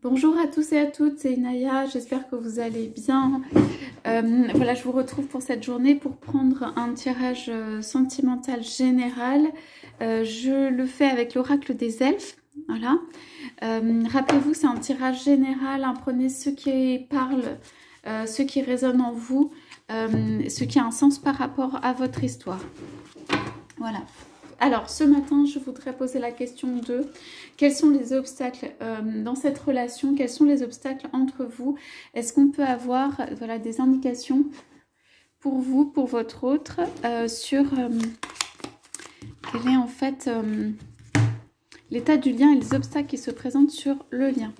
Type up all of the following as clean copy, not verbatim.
Bonjour à tous et à toutes, c'est Inaya, j'espère que vous allez bien. Voilà, je vous retrouve pour cette journée pour prendre un tirage sentimental général. Je le fais avec l'oracle des elfes, voilà. Rappelez-vous, c'est un tirage général, hein, prenez ce qui parle, ce qui résonne en vous, ce qui a un sens par rapport à votre histoire. Voilà. Alors, ce matin, je voudrais poser la question de quels sont les obstacles dans cette relation, quels sont les obstacles entre vous? Est-ce qu'on peut avoir voilà, des indications pour vous, pour votre autre, sur quel est en fait l'état du lien et les obstacles qui se présentent sur le lien?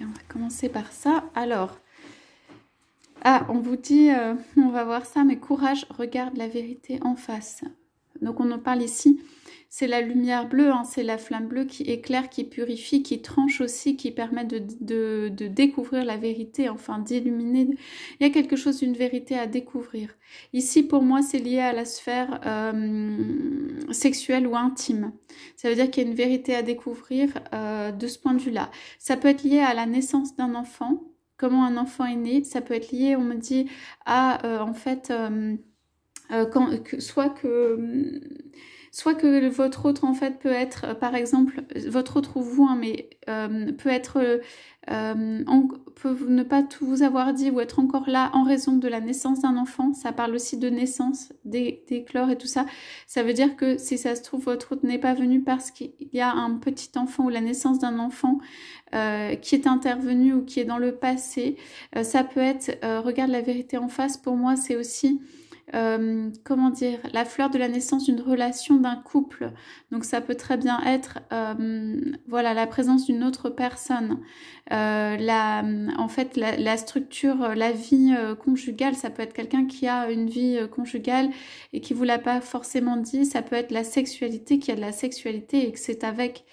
On va commencer par ça. Alors, on vous dit, on va voir ça, mais courage, regarde la vérité en face. Donc, on en parle ici, c'est la lumière bleue, hein, c'est la flamme bleue qui éclaire, qui purifie, qui tranche aussi, qui permet de découvrir la vérité, enfin d'illuminer. Il y a quelque chose d'une vérité à découvrir. Ici, pour moi, c'est lié à la sphère sexuelle ou intime. Ça veut dire qu'il y a une vérité à découvrir de ce point de vue-là. Ça peut être lié à la naissance d'un enfant, comment un enfant est né. Ça peut être lié, on me dit, à en fait... soit que votre autre en fait peut être, par exemple, votre autre ou vous, hein, mais peut être, peut ne pas tout vous avoir dit ou être encore là en raison de la naissance d'un enfant. Ça parle aussi de naissance, d'éclore et tout ça. Ça veut dire que si ça se trouve, votre autre n'est pas venu parce qu'il y a un petit enfant ou la naissance d'un enfant qui est intervenu ou qui est dans le passé. Ça peut être, regarde la vérité en face, pour moi c'est aussi... comment dire, la fleur de la naissance d'une relation, d'un couple. Donc ça peut très bien être voilà, la présence d'une autre personne. En fait, la structure, la vie conjugale, ça peut être quelqu'un qui a une vie conjugale et qui vous l'a pas forcément dit. Ça peut être la sexualité, qui a de la sexualité et que c'est avec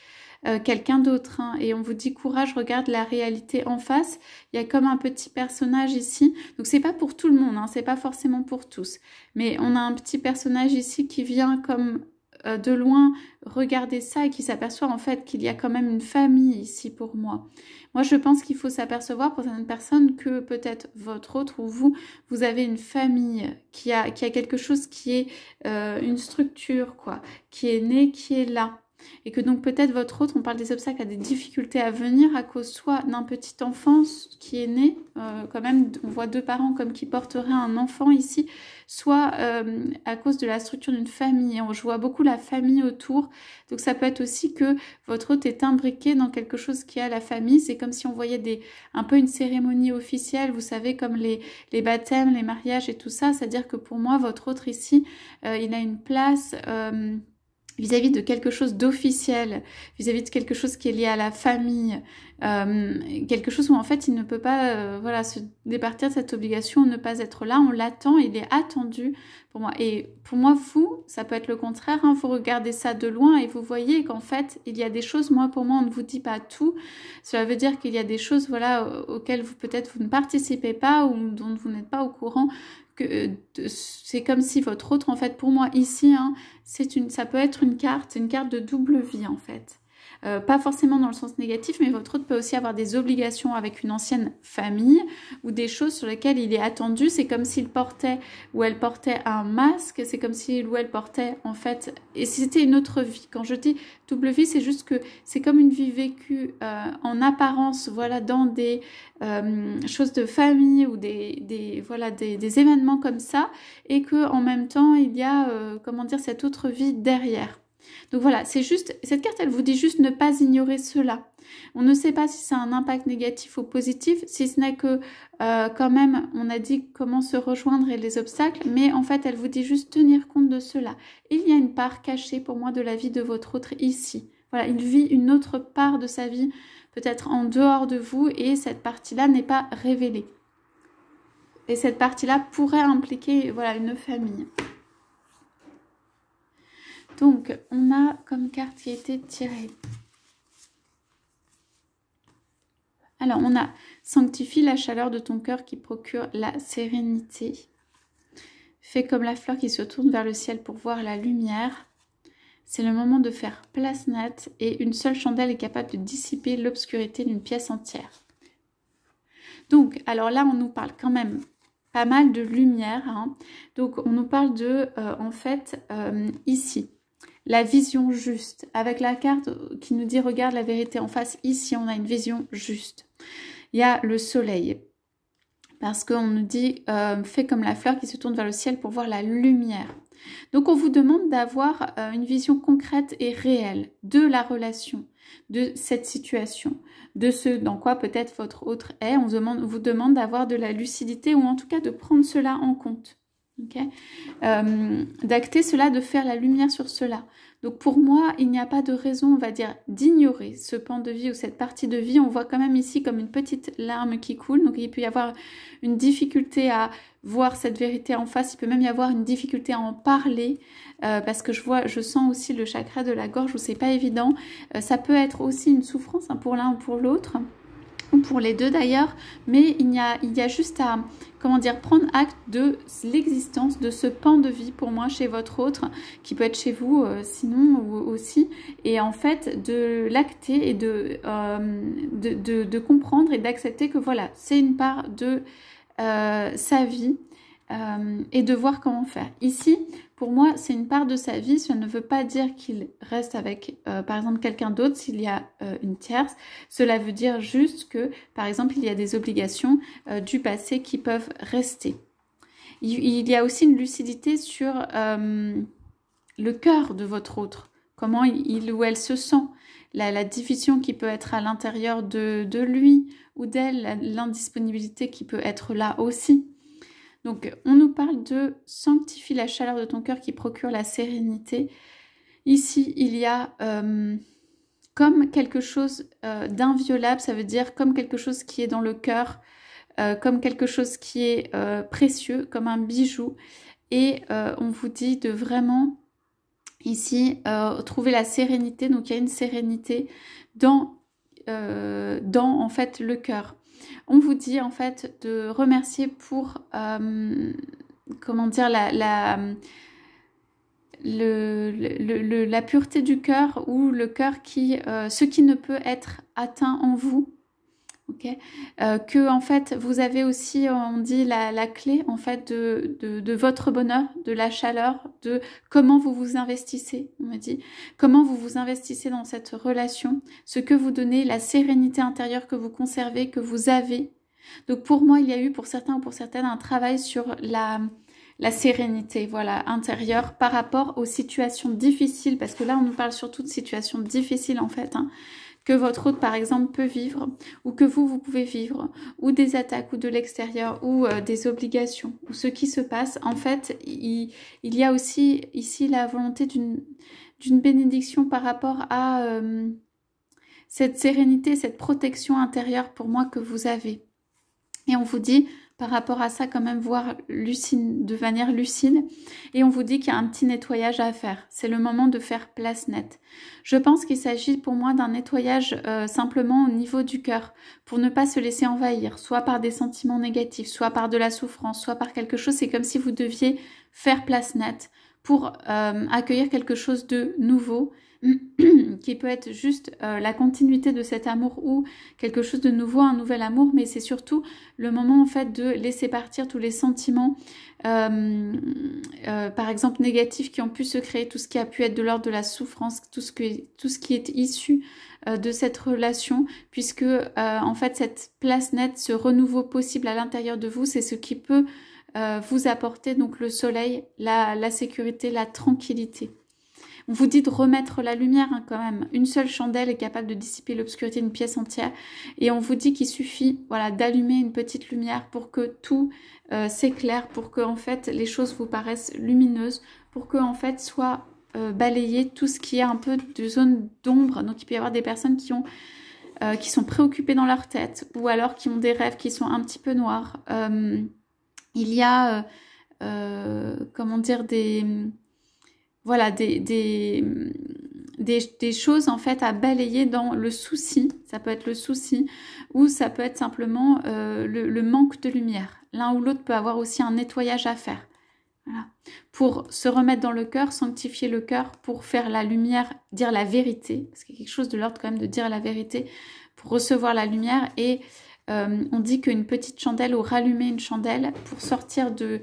quelqu'un d'autre, hein. Et on vous dit courage, regarde la réalité en face. Il y a comme un petit personnage ici, donc c'est pas pour tout le monde, hein, c'est pas forcément pour tous, mais on a un petit personnage ici qui vient comme de loin regarder ça et qui s'aperçoit en fait qu'il y a quand même une famille ici pour moi. Moi je pense qu'il faut s'apercevoir pour certaines personnes que peut-être votre autre ou vous avez une famille qui a quelque chose qui est une structure, quoi, qui est née, qui est là. Et que donc peut-être votre autre, on parle des obstacles, à des difficultés à venir à cause soit d'un petit enfant qui est né, quand même on voit deux parents comme qui porteraient un enfant ici, soit à cause de la structure d'une famille. Je vois beaucoup la famille autour, donc ça peut être aussi que votre autre est imbriqué dans quelque chose qui a la famille. C'est comme si on voyait un peu une cérémonie officielle, vous savez, comme les baptêmes, les mariages et tout ça. C'est-à-dire que pour moi, votre autre ici, il a une place... vis-à-vis de quelque chose d'officiel, vis-à-vis de quelque chose qui est lié à la famille, quelque chose où en fait il ne peut pas voilà, se départir de cette obligation, ne pas être là, on l'attend, il est attendu pour moi. Et pour moi, vous, ça peut être le contraire, hein, vous regardez ça de loin et vous voyez qu'en fait il y a des choses, pour moi on ne vous dit pas tout, cela veut dire qu'il y a des choses voilà, auxquelles peut-être vous ne participez pas ou dont vous n'êtes pas au courant. C'est comme si votre autre, en fait, pour moi ici, hein, ça peut être une carte de double vie en fait. Pas forcément dans le sens négatif, mais votre autre peut aussi avoir des obligations avec une ancienne famille ou des choses sur lesquelles il est attendu. C'est comme s'il portait ou elle portait un masque, c'est comme s'il ou elle portait en fait, et si c'était une autre vie. Quand je dis double vie, c'est juste que c'est comme une vie vécue en apparence, voilà, dans des choses de famille ou voilà, des événements comme ça, et que en même temps il y a comment dire, cette autre vie derrière. Donc voilà, c'est juste, cette carte elle vous dit juste ne pas ignorer cela. On ne sait pas si c'est un impact négatif ou positif, si ce n'est que quand même on a dit comment se rejoindre et les obstacles, mais en fait elle vous dit juste tenir compte de cela. Il y a une part cachée pour moi de la vie de votre autre ici. Voilà, il vit une autre part de sa vie, peut-être en dehors de vous, et cette partie-là n'est pas révélée. Et cette partie-là pourrait impliquer voilà, une famille. Donc, on a comme carte qui a été tirée Alors, on a sanctifie la chaleur de ton cœur qui procure la sérénité. Fais comme la fleur qui se tourne vers le ciel pour voir la lumière. C'est le moment de faire place nette et une seule chandelle est capable de dissiper l'obscurité d'une pièce entière. Donc, alors là, on nous parle quand même pas mal de lumière. Hein. Donc, on nous parle de, en fait, ici, la vision juste. Avec la carte qui nous dit, regarde la vérité en face. Ici, on a une vision juste. Il y a le soleil. Parce qu'on nous dit, fais comme la fleur qui se tourne vers le ciel pour voir la lumière. Donc, on vous demande d'avoir une vision concrète et réelle de la relation, de cette situation, de ce dans quoi peut-être votre autre est. On vous demande d'avoir de la lucidité ou en tout cas de prendre cela en compte. Okay, d'acter cela, de faire la lumière sur cela. Donc pour moi, il n'y a pas de raison, on va dire, d'ignorer ce pan de vie ou cette partie de vie. On voit quand même ici comme une petite larme qui coule. Donc il peut y avoir une difficulté à voir cette vérité en face. Il peut même y avoir une difficulté à en parler parce que je sens aussi le chakra de la gorge où c'est pas évident. Ça peut être aussi une souffrance hein, pour l'un ou pour l'autre. Ou pour les deux d'ailleurs, mais il y a juste à, comment dire, prendre acte de l'existence de ce pan de vie pour moi chez votre autre, qui peut être chez vous sinon aussi, et en fait de l'acter et de comprendre et d'accepter que voilà, c'est une part de sa vie et de voir comment faire. Ici, pour moi, c'est une part de sa vie. Ça ne veut pas dire qu'il reste avec, par exemple, quelqu'un d'autre s'il y a une tierce. Cela veut dire juste que, par exemple, il y a des obligations du passé qui peuvent rester. Il y a aussi une lucidité sur le cœur de votre autre. Comment il ou elle se sent. La division qui peut être à l'intérieur de lui ou d'elle. L'indisponibilité qui peut être là aussi. Donc, on nous parle de sanctifie la chaleur de ton cœur qui procure la sérénité. Ici, il y a comme quelque chose d'inviolable, ça veut dire comme quelque chose qui est dans le cœur, comme quelque chose qui est précieux, comme un bijou. Et on vous dit de vraiment, ici, trouver la sérénité. Donc, il y a une sérénité dans en fait, le cœur. On vous dit en fait de remercier pour comment dire la pureté du cœur ou le cœur qui ce qui ne peut être atteint en vous. Okay. Que en fait vous avez aussi, on dit la clé en fait de votre bonheur, de la chaleur, de comment vous vous investissez, on me dit, comment vous vous investissez dans cette relation, ce que vous donnez, la sérénité intérieure que vous conservez, que vous avez. Donc pour moi, il y a eu pour certains ou pour certaines un travail sur la sérénité, voilà, intérieure par rapport aux situations difficiles, parce que là on nous parle surtout de situations difficiles en fait, hein, que votre autre par exemple peut vivre, ou que vous pouvez vivre, ou des attaques, ou de l'extérieur, ou des obligations, ou ce qui se passe. En fait, il y a aussi ici la volonté d'une bénédiction par rapport à cette sérénité, cette protection intérieure pour moi que vous avez. Et on vous dit, par rapport à ça, quand même voir de manière lucide. Et on vous dit qu'il y a un petit nettoyage à faire. C'est le moment de faire place nette. Je pense qu'il s'agit pour moi d'un nettoyage simplement au niveau du cœur, pour ne pas se laisser envahir, soit par des sentiments négatifs, soit par de la souffrance, soit par quelque chose. C'est comme si vous deviez faire place nette pour accueillir quelque chose de nouveau, qui peut être juste la continuité de cet amour ou quelque chose de nouveau, un nouvel amour, mais c'est surtout le moment en fait de laisser partir tous les sentiments par exemple négatifs qui ont pu se créer, tout ce qui a pu être de l'ordre de la souffrance, tout ce qui est issu de cette relation, puisque en fait cette place nette, ce renouveau possible à l'intérieur de vous, c'est ce qui peut vous apporter donc le soleil, la sécurité, la tranquillité. On vous dit de remettre la lumière hein, quand même. Une seule chandelle est capable de dissiper l'obscurité d'une pièce entière. Et on vous dit qu'il suffit voilà, d'allumer une petite lumière pour que tout s'éclaire, pour que en fait, les choses vous paraissent lumineuses, pour que en fait, soit balayé tout ce qui est un peu de zone d'ombre. Donc il peut y avoir des personnes qui sont préoccupées dans leur tête ou alors qui ont des rêves qui sont un petit peu noirs. Il y a, comment dire, voilà, des choses en fait à balayer dans le souci. Ça peut être le souci ou ça peut être simplement le manque de lumière. L'un ou l'autre peut avoir aussi un nettoyage à faire. Voilà. Pour se remettre dans le cœur, sanctifier le cœur, pour faire la lumière, dire la vérité, parce qu'il y a quelque chose de l'ordre quand même de dire la vérité, pour recevoir la lumière. Et on dit qu'une petite chandelle ou rallumer une chandelle pour sortir de,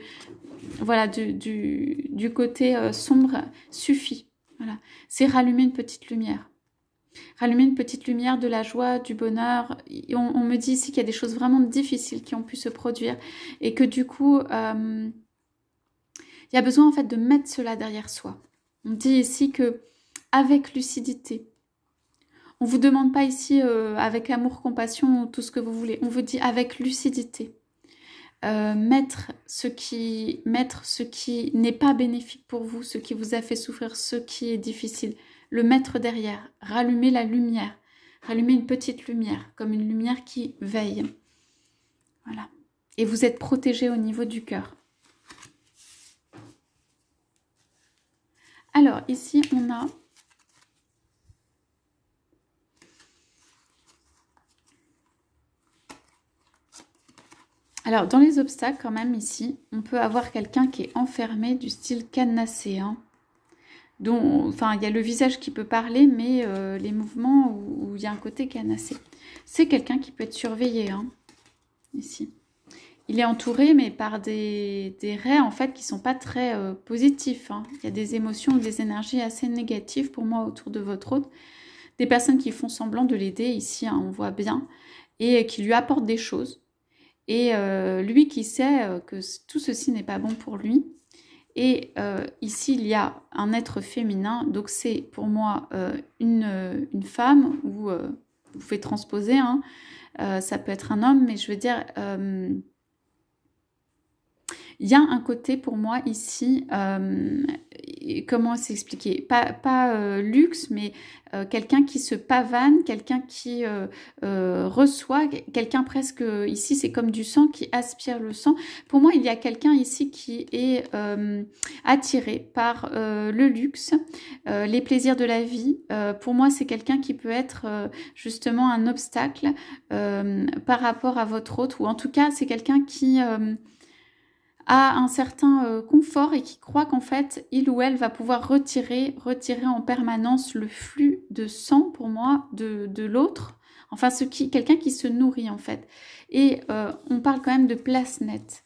voilà, du côté sombre suffit. Voilà. C'est rallumer une petite lumière. Rallumer une petite lumière de la joie, du bonheur. On me dit ici qu'il y a des choses vraiment difficiles qui ont pu se produire et que du coup, il y a besoin en fait de mettre cela derrière soi. On dit ici que avec lucidité. On ne vous demande pas ici avec amour, compassion, tout ce que vous voulez. On vous dit avec lucidité. Mettre ce qui n'est pas bénéfique pour vous, ce qui vous a fait souffrir, ce qui est difficile, le mettre derrière, rallumer la lumière, rallumer une petite lumière, comme une lumière qui veille. Voilà. Et vous êtes protégé au niveau du cœur. Alors, ici, on a... Alors, dans les obstacles, quand même, ici, on peut avoir quelqu'un qui est enfermé du style cadenassé. Hein, dont, enfin, il y a le visage qui peut parler, mais les mouvements où il y a un côté cadenassé. C'est quelqu'un qui peut être surveillé, hein, ici. Il est entouré, mais par des raies, en fait, qui ne sont pas très positifs. Hein. Il y a des émotions ou des énergies assez négatives, pour moi, autour de votre hôte. Des personnes qui font semblant de l'aider, ici, hein, on voit bien, et qui lui apportent des choses. Et lui qui sait que tout ceci n'est pas bon pour lui. Et ici, il y a un être féminin. Donc, c'est pour moi une femme, ou vous pouvez transposer. Hein, ça peut être un homme, mais je veux dire... il y a un côté pour moi ici, comment s'expliquer, pas luxe, mais quelqu'un qui se pavane, quelqu'un qui reçoit, quelqu'un presque, ici c'est comme du sang, qui aspire le sang. Pour moi, il y a quelqu'un ici qui est attiré par le luxe, les plaisirs de la vie. Pour moi, c'est quelqu'un qui peut être justement un obstacle par rapport à votre hôte, ou en tout cas, c'est quelqu'un qui... a un certain confort et qui croit qu'en fait, il ou elle va pouvoir retirer en permanence le flux de sang, pour moi, de l'autre. Enfin, quelqu'un qui se nourrit, en fait. Et on parle quand même de place nette.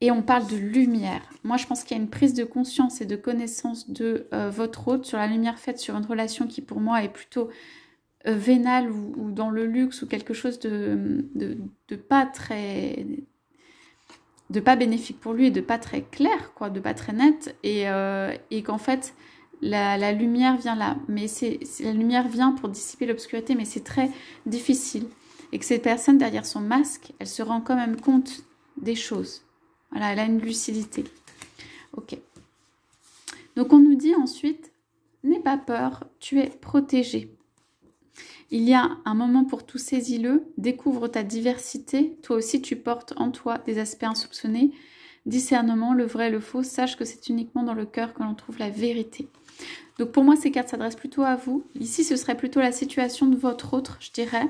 Et on parle de lumière. Moi, je pense qu'il y a une prise de conscience et de connaissance de votre hôte sur la lumière faite sur une relation qui, pour moi, est plutôt vénale ou dans le luxe ou quelque chose de pas très... de pas bénéfique pour lui et de pas très clair, quoi, de pas très net, et qu'en fait la lumière vient là, mais la lumière vient pour dissiper l'obscurité, mais c'est très difficile, et que cette personne derrière son masque, elle se rend quand même compte des choses. Voilà, elle a une lucidité. Ok. Donc on nous dit ensuite, n'aie pas peur, tu es protégé. Il y a un moment pour tout, saisis-le, découvre ta diversité, toi aussi tu portes en toi des aspects insoupçonnés, discernement, le vrai, le faux, sache que c'est uniquement dans le cœur que l'on trouve la vérité. Donc pour moi, ces cartes s'adressent plutôt à vous. Ici, ce serait plutôt la situation de votre autre, je dirais.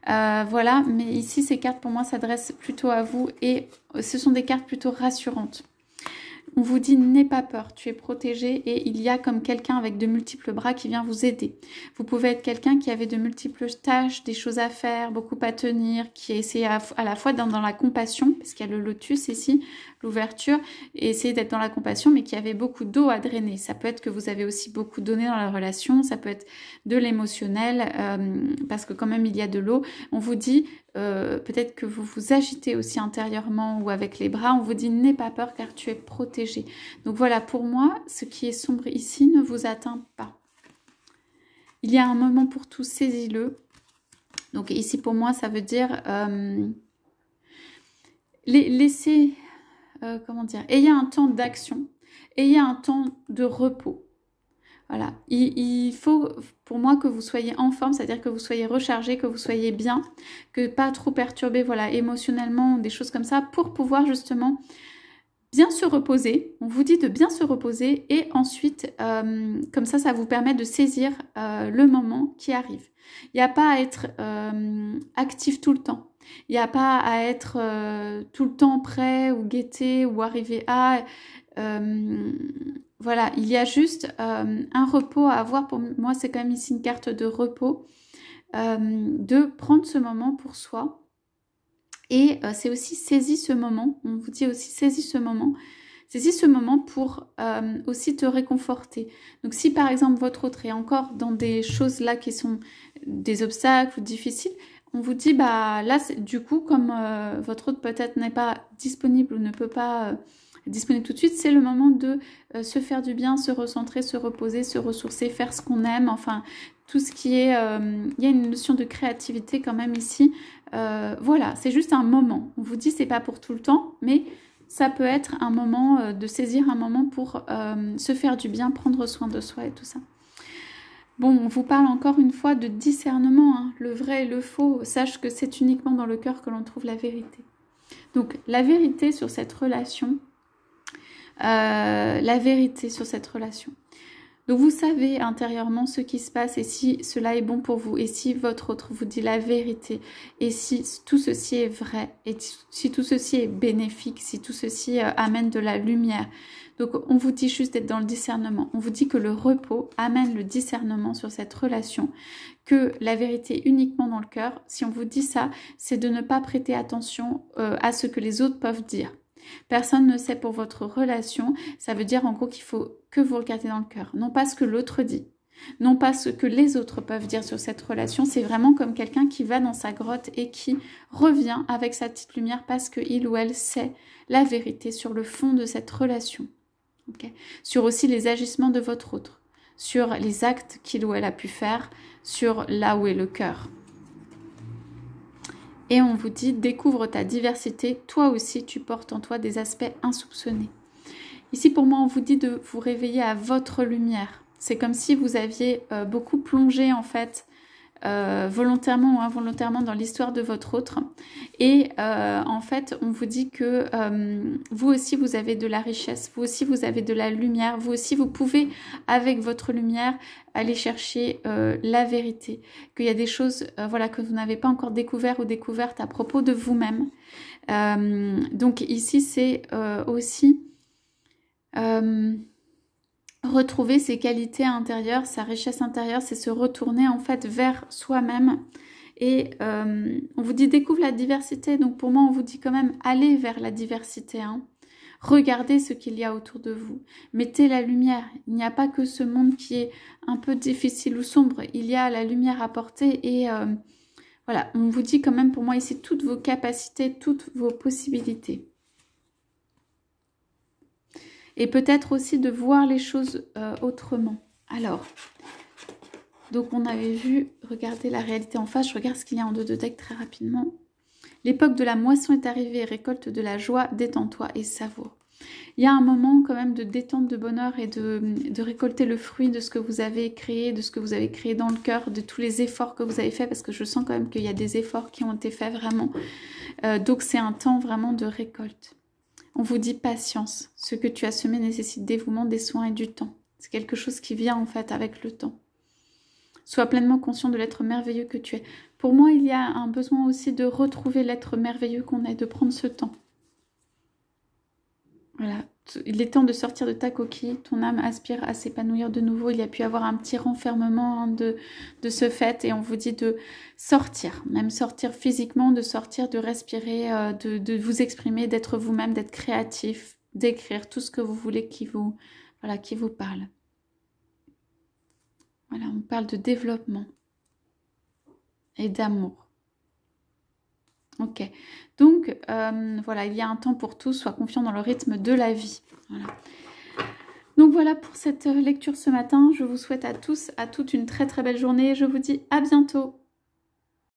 Voilà, mais ici, ces cartes pour moi s'adressent plutôt à vous et ce sont des cartes plutôt rassurantes. On vous dit, n'aie pas peur, tu es protégé et il y a comme quelqu'un avec de multiples bras qui vient vous aider. Vous pouvez être quelqu'un qui avait de multiples tâches, des choses à faire, beaucoup à tenir, qui a essayé à la fois dans la compassion, parce qu'il y a le lotus ici, l'ouverture, et essayer d'être dans la compassion, mais qui avait beaucoup d'eau à drainer. Ça peut être que vous avez aussi beaucoup donné dans la relation, ça peut être de l'émotionnel, parce que quand même il y a de l'eau. On vous dit... peut-être que vous vous agitez aussi intérieurement ou avec les bras, on vous dit n'aie pas peur car tu es protégé. Donc voilà, pour moi, ce qui est sombre ici ne vous atteint pas. Il y a un moment pour tout, saisis-le. Donc ici pour moi, ça veut dire laissez, comment dire, ayez un temps d'action, ayez un temps de repos. Voilà, il faut pour moi que vous soyez en forme, c'est-à-dire que vous soyez rechargé, que vous soyez bien, que pas trop perturbé, voilà, émotionnellement, des choses comme ça, pour pouvoir justement bien se reposer. On vous dit de bien se reposer et ensuite, comme ça vous permet de saisir le moment qui arrive. Il n'y a pas à être actif tout le temps. Il n'y a pas à être tout le temps prêt ou guetté ou arriver à... voilà, il y a juste un repos à avoir. Pour moi, c'est quand même ici une carte de repos. De prendre ce moment pour soi. Et c'est aussi saisis ce moment. On vous dit aussi saisis ce moment. Saisis ce moment pour aussi te réconforter. Donc si par exemple votre autre est encore dans des choses là qui sont des obstacles ou difficiles, on vous dit bah là du coup comme votre autre peut-être n'est pas disponible ou ne peut pas être disponible tout de suite, c'est le moment de se faire du bien, se recentrer, se reposer, se ressourcer, faire ce qu'on aime, enfin tout ce qui est... il y a une notion de créativité quand même ici. Voilà, c'est juste un moment. On vous dit c'est pas pour tout le temps, mais ça peut être un moment de saisir un moment pour se faire du bien, prendre soin de soi et tout ça. Bon, on vous parle encore une fois de discernement, hein, le vrai et le faux. Sache que c'est uniquement dans le cœur que l'on trouve la vérité. Donc, la vérité sur cette relation. La vérité sur cette relation. Donc, vous savez intérieurement ce qui se passe et si cela est bon pour vous. Et si votre autre vous dit la vérité. Et si tout ceci est vrai. Et si tout ceci est bénéfique. Si tout ceci amène de la lumière. Donc, on vous dit juste d'être dans le discernement. On vous dit que le repos amène le discernement sur cette relation. Que la vérité est uniquement dans le cœur. Si on vous dit ça, c'est de ne pas prêter attention à ce que les autres peuvent dire. Personne ne sait pour votre relation. Ça veut dire en gros qu'il faut que vous regardez dans le cœur. Non pas ce que l'autre dit. Non pas ce que les autres peuvent dire sur cette relation. C'est vraiment comme quelqu'un qui va dans sa grotte et qui revient avec sa petite lumière parce qu'il ou elle sait la vérité sur le fond de cette relation. Okay. Sur aussi les agissements de votre autre, sur les actes qu'il ou elle a pu faire, sur là où est le cœur. Et on vous dit, découvre ta diversité, toi aussi tu portes en toi des aspects insoupçonnés. Ici pour moi on vous dit de vous réveiller à votre lumière. C'est comme si vous aviez beaucoup plongé en fait, volontairement ou involontairement dans l'histoire de votre autre. Et en fait, on vous dit que vous aussi, vous avez de la richesse, vous aussi, vous avez de la lumière, vous aussi, vous pouvez, avec votre lumière, aller chercher la vérité. Qu'il y a des choses voilà, que vous n'avez pas encore découvert ou découvertes à propos de vous-même. Donc ici, c'est aussi... retrouver ses qualités intérieures, sa richesse intérieure, c'est se retourner en fait vers soi-même. Et on vous dit découvre la diversité, donc pour moi on vous dit quand même allez vers la diversité. Hein. Regardez ce qu'il y a autour de vous. Mettez la lumière. Il n'y a pas que ce monde qui est un peu difficile ou sombre. Il y a la lumière à porter et voilà, on vous dit quand même pour moi ici toutes vos capacités, toutes vos possibilités. Et peut-être aussi de voir les choses autrement. Alors, donc on avait vu, regardez la réalité en face, je regarde ce qu'il y a en dos de deck très rapidement. L'époque de la moisson est arrivée, récolte de la joie, détends-toi et savoure. Il y a un moment quand même de détente, de bonheur et de récolter le fruit de ce que vous avez créé, de ce que vous avez créé dans le cœur, de tous les efforts que vous avez faits, parce que je sens quand même qu'il y a des efforts qui ont été faits vraiment. Donc c'est un temps vraiment de récolte. On vous dit patience. Ce que tu as semé nécessite dévouement, des soins et du temps. C'est quelque chose qui vient en fait avec le temps. Sois pleinement conscient de l'être merveilleux que tu es. Pour moi, il y a un besoin aussi de retrouver l'être merveilleux qu'on est, de prendre ce temps. Voilà. Il est temps de sortir de ta coquille. Ton âme aspire à s'épanouir de nouveau. Il y a pu avoir un petit renfermement hein, de ce fait. Et on vous dit de sortir. Même sortir physiquement, de sortir, de respirer, de vous exprimer, d'être vous-même, d'être créatif, d'écrire tout ce que vous voulez qui vous parle. Voilà, on parle de développement et d'amour. Ok, donc voilà, il y a un temps pour tout, sois confiant dans le rythme de la vie. Voilà. Donc voilà pour cette lecture ce matin, je vous souhaite à tous, à toutes une très très belle journée, je vous dis à bientôt.